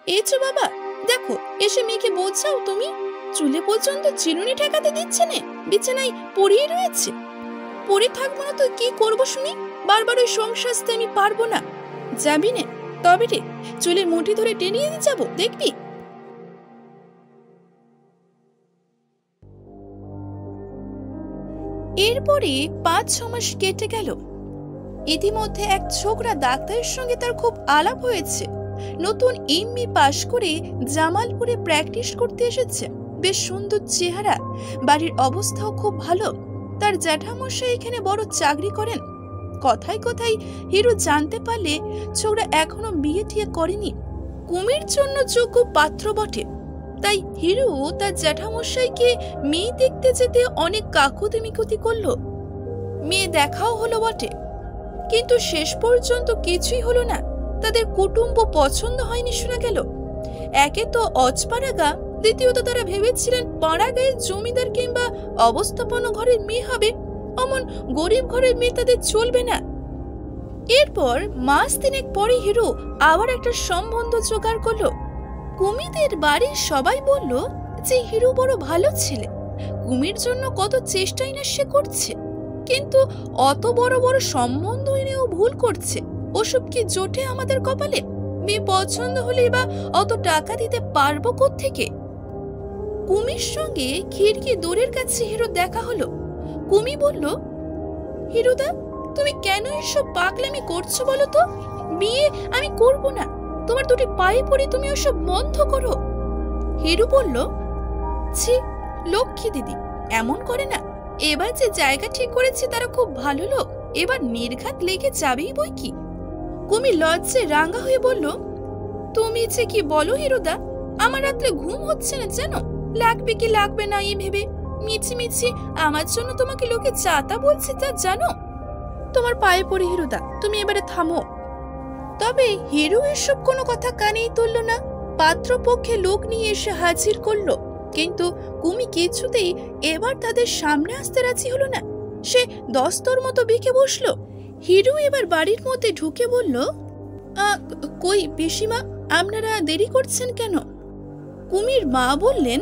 এইছো বাবা, দেখো এসে মেয়েকে বোঝাও তুমি। চুলে পর্যন্ত চিরুনি ঠেকাতে দিচ্ছে না, বিছানায় পড়িয়ে রয়েছে। পড়ে থাকবো না তো কি করবো শুনি? বারবার ওই সংসারতে আমি পারবো না। যাবি না? তবে রে, চুলের মুঠি ধরে টেনে নিয়ে যাবো, দেখবি। এরপরে ৫-৬ মাস কেটে গেল। ইতিমধ্যে এক ছোকরা ডাক্তারের সঙ্গে তার খুব আলাপ হয়েছে। নতুন এমবি পাশ করে জামালপুরে প্র্যাকটিস করতে এসেছে। বেশ সুন্দর চেহারা, বাড়ির অবস্থাও খুব ভালো। তার জ্যাঠামশাই এখানে বড় চাকরি করেন। কথায় কথায় হিরু জানতে পারলে ছোকরা এখনো বিয়ে টিয়ে করেনি, কুমির জন্য যোগ্য পাত্র বটে। তাই হিরু তার জ্যাঠামশাইকে মেয়ে দেখতে যেতে অনেক কাকুতি মিকুতি করলো। মেয়ে দেখাও হলো বটে, কিন্তু শেষ পর্যন্ত কিছুই হলো না। তাদের কুটুম্ব পছন্দ হয়নি শোনা গেল। একে তো অজপাড়াগা, দ্বিতীয়ত তারা ভেবেছিলেন পাড়া গায়ে জমিদার কিংবা অবস্থাপন্ন ঘরের মেয়ে হবে। অমন গরিব ঘরের মেয়ে তাদের চলবে না। এরপর মাস ৩ পরে হিরো আবার একটা সম্বন্ধ জোগাড় করলো। কুমিদের বাড়ির সবাই বলল যে হিরো বড় ভালো ছেলে, কুমির জন্য কত চেষ্টাই না সে করছে, কিন্তু অত বড় বড় সম্বন্ধ এনেও ভুল করছে। ওসব কি জোটে আমাদের কপালে? মেয়ে পছন্দ হলে বা অত টাকা দিতে পারবো কোত্থেকে? কুমির সঙ্গে খিড়কি দূরের কাছে হিরো দেখা হলো। কুমি বলল, হিরোদা, তুমি কেন এসব পাগলামি করছো বলো তো? বিয়ে আমি করব না, তোমার দুটি পায়ে পড়ে তুমি ওসব বন্ধ করো। হিরু বলল, ছি লক্ষ্মী দিদি, এমন করে না। এবার যে জায়গা ঠিক করেছে তারা খুব ভালো লোক, এবার নির্ঘাত লেগে যাবেই বই কি। কুমি লজ্জে রাঙ্গা হয়ে বলল, তুমি যে কি বলো হিরুদা, আমার রাত্রে ঘুম হচ্ছে না জানো। লাগবে কি লাগবে না এই ভেবে মিছি মিছি আমার জন্য তোমাকে লোকে চাতা বলছে, তা জানো। তোমার পায়ে পড়ি হিরুদা, তুমি এবারে থামো। তবে হিরু এসব কোনো কথা কানেই তুলল না। পাত্রপক্ষে লোক নিয়ে এসে হাজির করলো, কিন্তু কুমি কিছুতেই এবার তাদের সামনে আসতে রাজি হলো না। সে দস্তর মতো বেঁকে বসলো। হিরু এবার বাড়ির মধ্যে ঢুকে বলল, কই পিসিমা, আপনারা দেরি করছেন কেন? কুমির মা বললেন,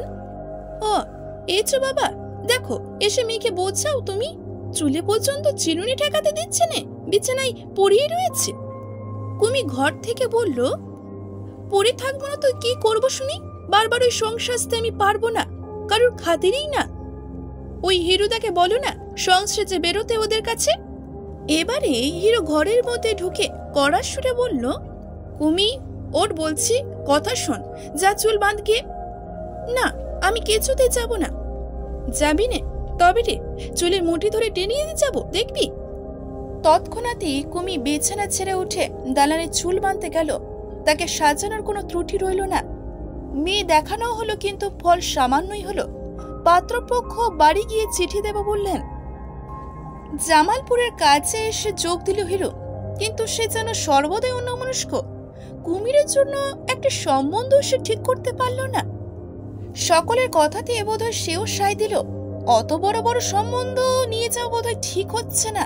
ও এইছো বাবা, দেখো এসে মেয়েকে বোঝাও তুমি। চুলে পর্যন্ত চিরুনি ঠেকাতে দিচ্ছে না, বিছানায় পড়িয়ে রয়েছে। কুমি ঘর থেকে বলল, পড়ে থাকবো না তো কি করবো শুনি? বারবার ওই সংসারতে আমি পারবো না, কারোর খাতিরই না। ওই হিরুদাকে বলো না সংসারে বেরোতে ওদের কাছে। এবারে হিরো ঘরের মধ্যে ঢুকে কড়া সুরে বলল, কুমি ওর বলছি কথা শোন, যা চুল বাঁধ গিয়ে। না, আমি কিছুতে যাব না। যাবি নে? তবে রে, চুলের মুঠি ধরে টেনে নিয়ে যাবো, দেখবি। তৎক্ষণাৎই কুমি বিছানা ছেড়ে উঠে দালানে চুল বাঁধতে গেল। তাকে সাজানোর কোনো ত্রুটি রইল না। মেয়ে দেখানো হলো, কিন্তু ফল সামান্যই হলো। পাত্রপক্ষ বাড়ি গিয়ে চিঠি দেব বললেন। জামালপুরের কাছে এসে যোগ দিল হিরো, কিন্তু সে যেন সর্বদাই অন্যমনস্ক। কুমিরের জন্য একটা সম্বন্ধ সে ঠিক করতে পারল না। সকলের কথাতে বোধহয় সেও সায় দিল। অত বড় বড় সম্বন্ধ নিয়ে যাওয়া বোধহয় ঠিক হচ্ছে না।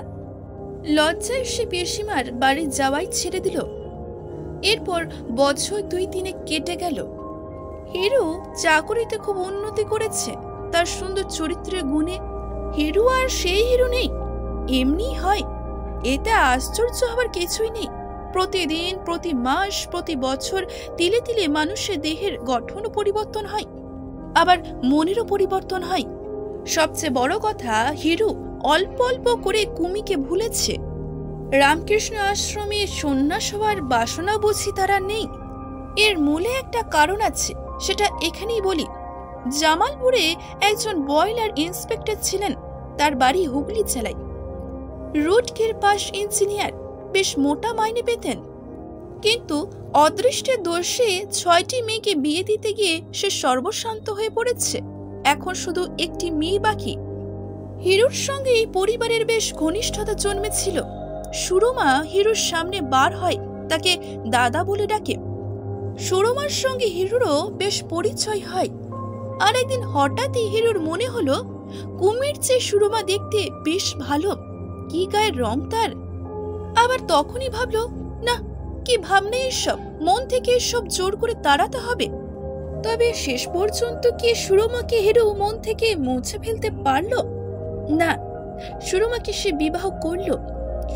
লজ্জায় সে পিসিমার বাড়ি যাওয়াই ছেড়ে দিল। এরপর বছর ২-৩ কেটে গেল। হিরু চাকরিতে খুব উন্নতি করেছে। তার সুন্দর চরিত্রের গুণে হিরু আর সেই হিরু নেই, এমনি হয়। এতে আশ্চর্য হবার কিছুই নেই। প্রতিদিন, প্রতি মাস, প্রতি বছর তিলে তিলে মানুষের দেহের গঠন পরিবর্তন হয়, আবার মনেরও পরিবর্তন হয়। সবচেয়ে বড় কথা, হিরু অল্প অল্প করে কুমিকে ভুলেছে। রামকৃষ্ণ আশ্রমে সন্ন্যাস হওয়ার বাসনা বুঝি তারা নেই। এর মূলে একটা কারণ আছে, সেটা এখানেই বলি। জামালপুরে একজন বয়লার ইন্সপেক্টর ছিলেন। তার বাড়ি হুগলি জেলায়। রুটকের পাশ ইঞ্জিনিয়ার, বেশ মোটা মাইনে পেতেন। কিন্তু অদৃষ্টের দোষে ৬টি মেয়েকে বিয়ে দিতে গিয়ে সে সর্বশান্ত হয়ে পড়েছে। এখন শুধু একটি মেয়ে বাকি। হিরুর সঙ্গে পরিবারের বেশ ঘনিষ্ঠতা জন্মেছিল। সুরমা হিরুর সামনে বার হয়, তাকে দাদা বলে ডাকে। সুরমার সঙ্গে হিরুরও বেশ পরিচয় হয়। আর একদিন হঠাৎই হিরুর মনে হলো, কুমির চেয়ে সুরমা দেখতে বেশ ভালো, কি গায়ের রং তার। আবার তখনই ভাবলো, না, কি ভাবনা এসব, মন থেকে সব জোর করে তাড়াতে হবে। তবে শেষ পর্যন্ত কি সুরমাকে হিরু মন থেকে মুছে ফেলতে পারল? না, সুরমাকে সে বিবাহ করল।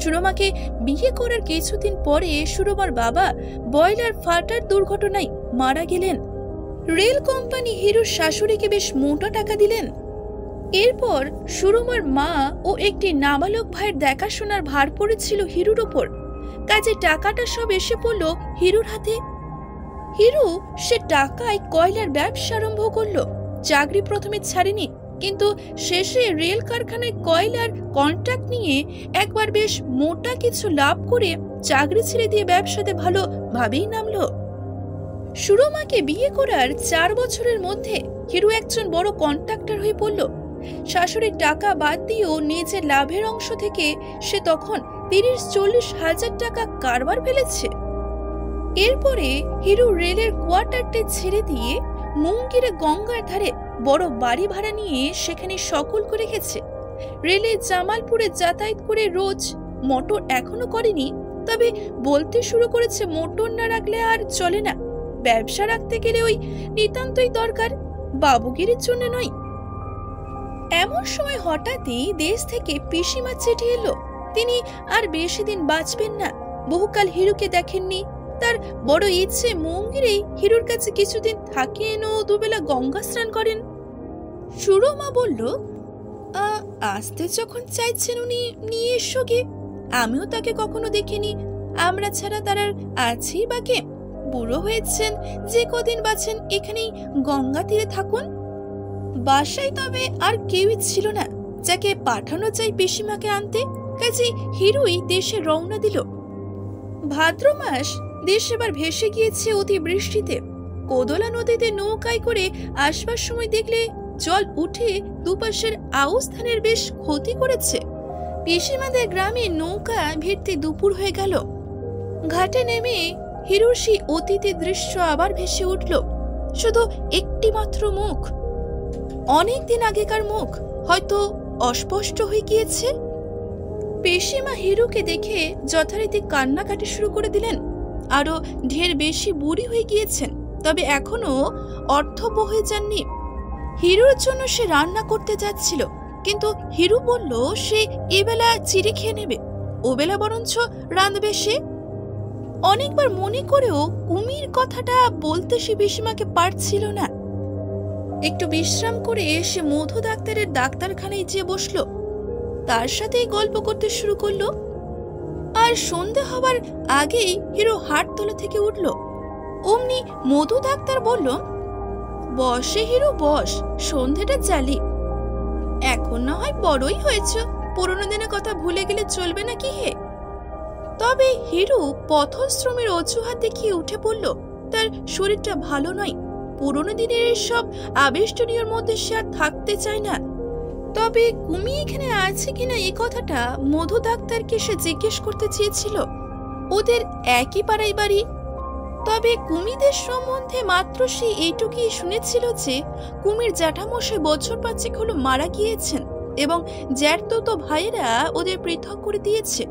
সুরমাকে বিয়ে করার কিছুদিন পরে সুরমার বাবা বয়লার ফাটার দুর্ঘটনায় মারা গেলেন। রেল কোম্পানি হিরুর শাশুড়িকে বেশ মোটা টাকা দিলেন। এরপর সুরমার মা ও একটি নাবালক ভাইয়ের দেখাশোনার ভার পড়েছিল হিরুর উপর। কাজে টাকাটা সব এসে পড়ল হিরুর হাতে। হিরু সে টাকায় কয়লার ব্যবসা আরম্ভ করলো। চাকরি প্রথমে ছাড়েনি, কিন্তু শেষে রেল কারখানায় কয়লার কন্ট্রাক্ট নিয়ে একবার বেশ মোটা কিছু লাভ করে চাকরি ছেড়ে দিয়ে ব্যবসাতে ভালোভাবেই নামলো। সুরমাকে বিয়ে করার 4 বছরের মধ্যে হিরু একজন বড় কন্ট্রাক্টর হয়ে পড়ল। শাশুড়ির টাকা বাদ দিয়েও নিজের লাভের অংশ থেকে সে তখন 30-40 হাজার টাকা কারবার ফেলেছে। এরপরে হিরু রেলের কোয়ার্টারটি ছেড়ে দিয়ে মুঙ্গিরে গঙ্গার ধারে বড় বাড়ি ভাড়া নিয়ে সেখানে সকল করে রেখেছে। রেলে জামালপুরে যাতায়াত করে রোজ। মোটর এখনো করেনি, তবে বলতে শুরু করেছে মোটর না রাখলে আর চলে না। ব্যবসা রাখতে গেলে ওই নিতান্তই দরকার, বাবুগিরির জন্য নয়। এমন সময় হঠাৎই দেশ থেকে পিসিমা চিঠি এলো। তিনি আর বেশি দিন বাঁচবেন না। বহুকাল হিরুকে দেখেননি। তার বড় ইচ্ছে মুঙ্গিরেই হিরুর কাছে কিছুদিন থাকেন ও দুবেলা গঙ্গা স্নান করেন। সুরমা বলল, আসতে যখন চাইছেন উনি নিয়ে এসো গে। আমিও তাকে কখনো দেখিনি। আমরা ছাড়া তার আর আছি বা কে? বুড়ো হয়েছেন, যে কদিন বাঁচেন এখানেই গঙ্গা তীরে থাকুন। বাসায় তবে আর কেউই ছিল না যাকে পাঠানো চাই পিসিমাকে আনতে। কাজে হিরুই দেশে রওনা দিল। ভাদ্র মাস। দেশ এবার ভেসে গিয়েছে অতি বৃষ্টিতে। কোদলা নদীতে নৌকায় করে আসবার সময় দেখলে জল উঠে দুপাশের আউশ ধানের বেশ ক্ষতি করেছে। পিসিমাদের গ্রামে নৌকা ভিড়তে দুপুর হয়ে গেল। ঘাটে নেমে হিরুর সেই অতীতের দৃশ্য আবার ভেসে উঠল। শুধু একটি মাত্র মুখ, অনেকদিন আগেকার মুখ, হয়তো অস্পষ্ট হয়ে গিয়েছে। পিসিমা হিরুকে দেখে যথারীতি কান্নাকাটি শুরু করে দিলেন। আরো ঢের বেশি বুড়ি হয়ে গিয়েছেন, তবে এখনো অর্থবহ হয়ে যাননি। হিরুর জন্য সে রান্না করতে যাচ্ছিল, কিন্তু হিরু বলল সে এবেলা চিড়ে খেয়ে নেবে, ওবেলা বরঞ্চ রাঁধবে সে। অনেকবার মনে করেও কুমির কথাটা বলতে সে পিসিমাকে পারছিল না। একটু বিশ্রাম করে সে মধু ডাক্তারের ডাক্তারখানায় যেয়ে বসলো। তার সাথেই গল্প করতে শুরু করলো। আর সন্ধে হবার আগেই হিরু হাটতলা থেকে উঠল। অমনি মধু ডাক্তার বলল, বসে হিরু বস, সন্ধেটা চালি। এখন না হয় বড়ই হয়েছ, পুরনো দিনের কথা ভুলে গেলে চলবে না কি হে? তবে হিরু পথশ্রমের অজুহাত দেখিয়ে উঠে পড়ল। তার শরীরটা ভালো নয়। পুরনো দিনের সব আবেষ্টনীয়র মধ্যে সে আর থাকতে চায় না। তবে কুমি এখানে আছে কিনা এই কথাটা মধু ডাক্তারকে সে জিজ্ঞেস করতে চেয়েছিল। ওদের একই পাড়ায় বাড়ি। তবে কুমিদের সম্বন্ধে মাত্র সে এইটুকুই শুনেছিল যে কুমির জ্যাঠামশাই বছর 5 হলো মারা গিয়েছেন এবং জ্যাঠতো ভাইয়েরা ওদের পৃথক করে দিয়েছে।